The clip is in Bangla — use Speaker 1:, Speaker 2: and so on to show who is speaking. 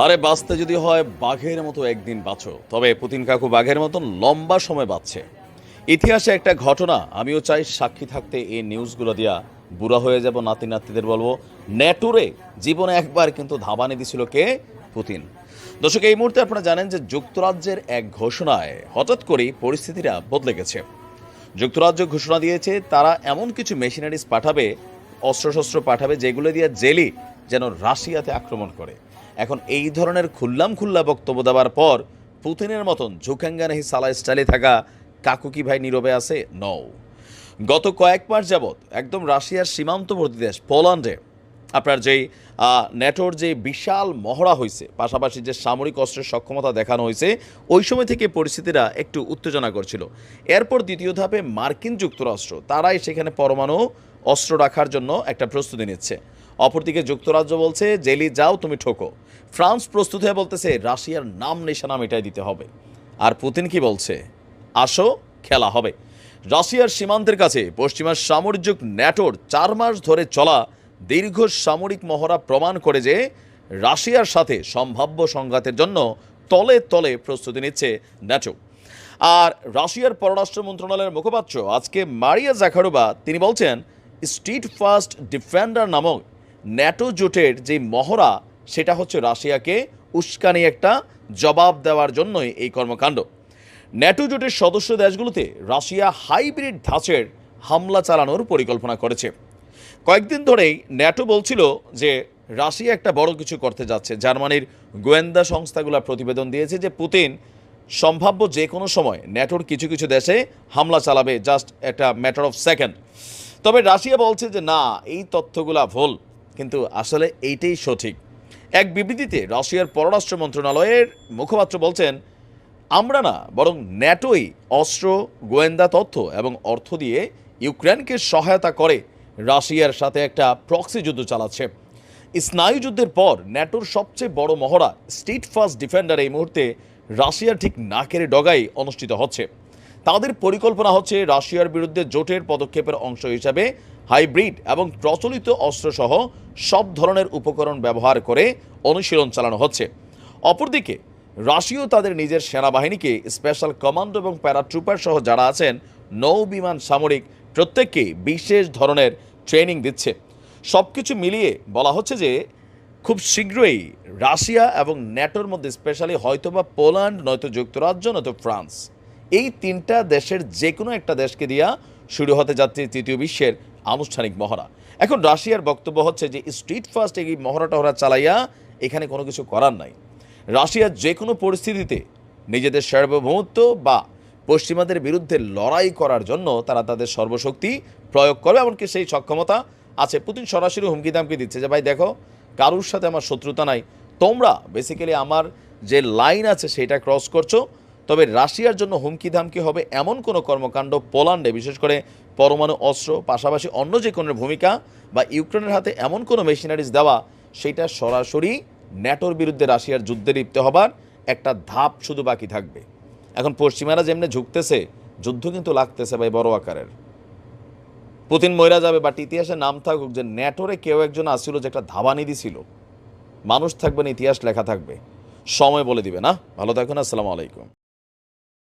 Speaker 1: আরে বাঁচতে যদি হয় বাঘের মতো একদিন বাঁচো, তবে পুতিন কাকু বাঘের মতন লম্বা সময় বাঁচছে। ইতিহাসে একটা ঘটনা, আমিও চাই সাক্ষী থাকতে এই নিউজগুলো দিয়া বুড়া হয়ে যাব, নাতি নাতিদের বলবো নেটোরে জীবনে একবার কিন্তু ধাবানি দিছিল কে? পুতিন। দর্শক, এই মুহূর্তে আপনারা জানেন যে যুক্তরাজ্যের এক ঘোষণায় হঠাৎ করেই পরিস্থিতিটা বদলে গেছে। যুক্তরাজ্য ঘোষণা দিয়েছে তারা এমন কিছু মেশিনারিজ পাঠাবে, অস্ত্রশস্ত্র পাঠাবে, যেগুলো দিয়ে জেলি যেন রাশিয়াতে আক্রমণ করে। এখন এই ধরনের খুল্লা বক্তব্য দেওয়ার পর পুতিনের মতন ঝুঁকাঙ্গানাহি সালা স্টাইলে থাকা কাকু কি ভাই নীরবে আছে? নও। গত কয়েক মাস যাবৎ একদম রাশিয়ার সীমান্তবর্তী দেশ পোল্যান্ডে আপনার যেই ন্যাটোর যে বিশাল মহড়া হয়েছে, পাশাপাশি যে সামরিক অস্ত্রের সক্ষমতা দেখানো হয়েছে, ওই সময় থেকে পরিস্থিতিটা একটু উত্তেজনা করছিল। এরপর দ্বিতীয় ধাপে মার্কিন যুক্তরাষ্ট্র তারাই সেখানে পরমাণু অস্ত্র রাখার জন্য একটা প্রস্তুতি নিচ্ছে। অপরদিকে যুক্তরাজ্য বলছে জেলি যাও, তুমি ঠোকো। ফ্রান্স প্রস্তুত হয়ে বলতেছে রাশিয়ার নাম নিশানা মেটাই দিতে হবে। আর পুতিন কি বলছে? আসো, খেলা হবে। রাশিয়ার সীমান্তের কাছে পশ্চিমা সামরিক ন্যাটোর 4 মাস ধরে চলা দীর্ঘ সামরিক মহড়া প্রমাণ করে যে রাশিয়ার সাথে সম্ভাব্য সংঘাতের জন্য তলে তলে প্রস্তুতি নিচ্ছে ন্যাটো। আর রাশিয়ার পররাষ্ট্র মন্ত্রণালয়ের মুখপাত্র আজকে মারিয়া জাখারোভা তিনি বলছেন, স্ট্রিট ফাস্ট ডিফেন্ডার নামক ন্যাটো জোটের যে মহড়া, সেটা হচ্ছে রাশিয়াকে উস্কানি একটা জবাব দেওয়ার জন্যই এই কর্মকাণ্ড। ন্যাটো জোটের সদস্য দেশগুলোতে রাশিয়া হাইব্রিড ধাঁচের হামলা চালানোর পরিকল্পনা করেছে। কয়েকদিন ধরেই ন্যাটো বলছিল যে রাশিয়া একটা বড় কিছু করতে যাচ্ছে। জার্মানির গোয়েন্দা সংস্থাগুলো প্রতিবেদন দিয়েছে যে পুতিন সম্ভাব্য যে কোনো সময় ন্যাটোর কিছু কিছু দেশে হামলা চালাবে, জাস্ট একটা ম্যাটার অফ সেকেন্ড। তবে রাশিয়া বলছে যে না, এই তথ্যগুলা ভুল, কিন্তু আসলে এইটাই সঠিক। এক বিবৃতিতে রাশিয়ার পররাষ্ট্র মন্ত্রণালয়ের মুখপাত্র বলছেন, আমরা না, বরং ন্যাটোই অস্ত্র, গোয়েন্দা তথ্য এবং অর্থ দিয়ে ইউক্রেনকে সহায়তা করে রাশিয়ার সাথে একটা প্রক্সি যুদ্ধ চালাচ্ছে। স্নায়ুযুদ্ধের পর ন্যাটোর সবচেয়ে বড় মহড়া স্ট্রিট ফাস্ট ডিফেন্ডার এই মুহূর্তে রাশিয়ার ঠিক নাকের ডগায় অনুষ্ঠিত হচ্ছে। তাদের পরিকল্পনা হচ্ছে রাশিয়ার বিরুদ্ধে জোটের পদক্ষেপের অংশ হিসাবে হাইব্রিড এবং প্রচলিত অস্ত্রসহ সব ধরনের উপকরণ ব্যবহার করে অনুশীলন চালানো হচ্ছে। অপরদিকে রাশিয়াও তাদের নিজের সেনাবাহিনীকে স্পেশাল কমান্ডো এবং প্যারাট্রুপার সহ যারা আছেন, নৌ বিমান, সামরিক প্রত্যেককেই বিশেষ ধরনের ট্রেনিং দিচ্ছে। সব কিছু মিলিয়ে বলা হচ্ছে যে খুব শীঘ্রই রাশিয়া এবং ন্যাটোর মধ্যে স্পেশালি হয়তোবা পোল্যান্ড, নয়তো যুক্তরাজ্য, নয়তো ফ্রান্স, এই তিনটা দেশের যে কোনো একটা দেশকে দিয়া শুরু হতে যাচ্ছে তৃতীয় বিশ্বের আনুষ্ঠানিক মহড়া। এখন রাশিয়ার বক্তব্য হচ্ছে যে স্ট্রিট ফাস্ট এই মহড়া চালাইয়া এখানে কোনো কিছু করার নাই। রাশিয়া যে কোনো পরিস্থিতিতে নিজেদের সার্বভৌমত্ব বা পশ্চিমাদের বিরুদ্ধে লড়াই করার জন্য তারা তাদের সর্বশক্তি প্রয়োগ করবে, এমনকি সেই সক্ষমতা আছে। পুতিন সরাসরি হুমকি দামকি দিচ্ছে যে ভাই দেখো, কারুর সাথে আমার শত্রুতা নাই, তোমরা বেসিক্যালি আমার যে লাইন আছে সেটা ক্রস করছো। তবে রাশিয়ার জন্য হুমকি ধামকি হবে এমন কোনো কর্মকাণ্ড পোল্যান্ডে, বিশেষ করে পরমাণু অস্ত্র, পাশাপাশি অন্য যে কোনো ভূমিকা বা ইউক্রেনের হাতে এমন কোনো মেশিনারিজ দেওয়া, সেটা সরাসরি ন্যাটোর বিরুদ্ধে রাশিয়ার যুদ্ধে লিপ্ত হবার একটা ধাপ শুধু বাকি থাকবে। এখন পশ্চিমারা যেমনি ঝুঁকতেছে, যুদ্ধ কিন্তু লাগতেছে ভাই বড় আকারের। পুতিন মইরা যাবে, বাট ইতিহাসে নাম থাকুক যে ন্যাটোরে কেউ একজন আসছিল যে একটা ধাবানি দিছিল। মানুষ থাকবে না, ইতিহাস লেখা থাকবে, সময় বলে দিবে না। ভালো থাকুন, আসসালামু আলাইকুম।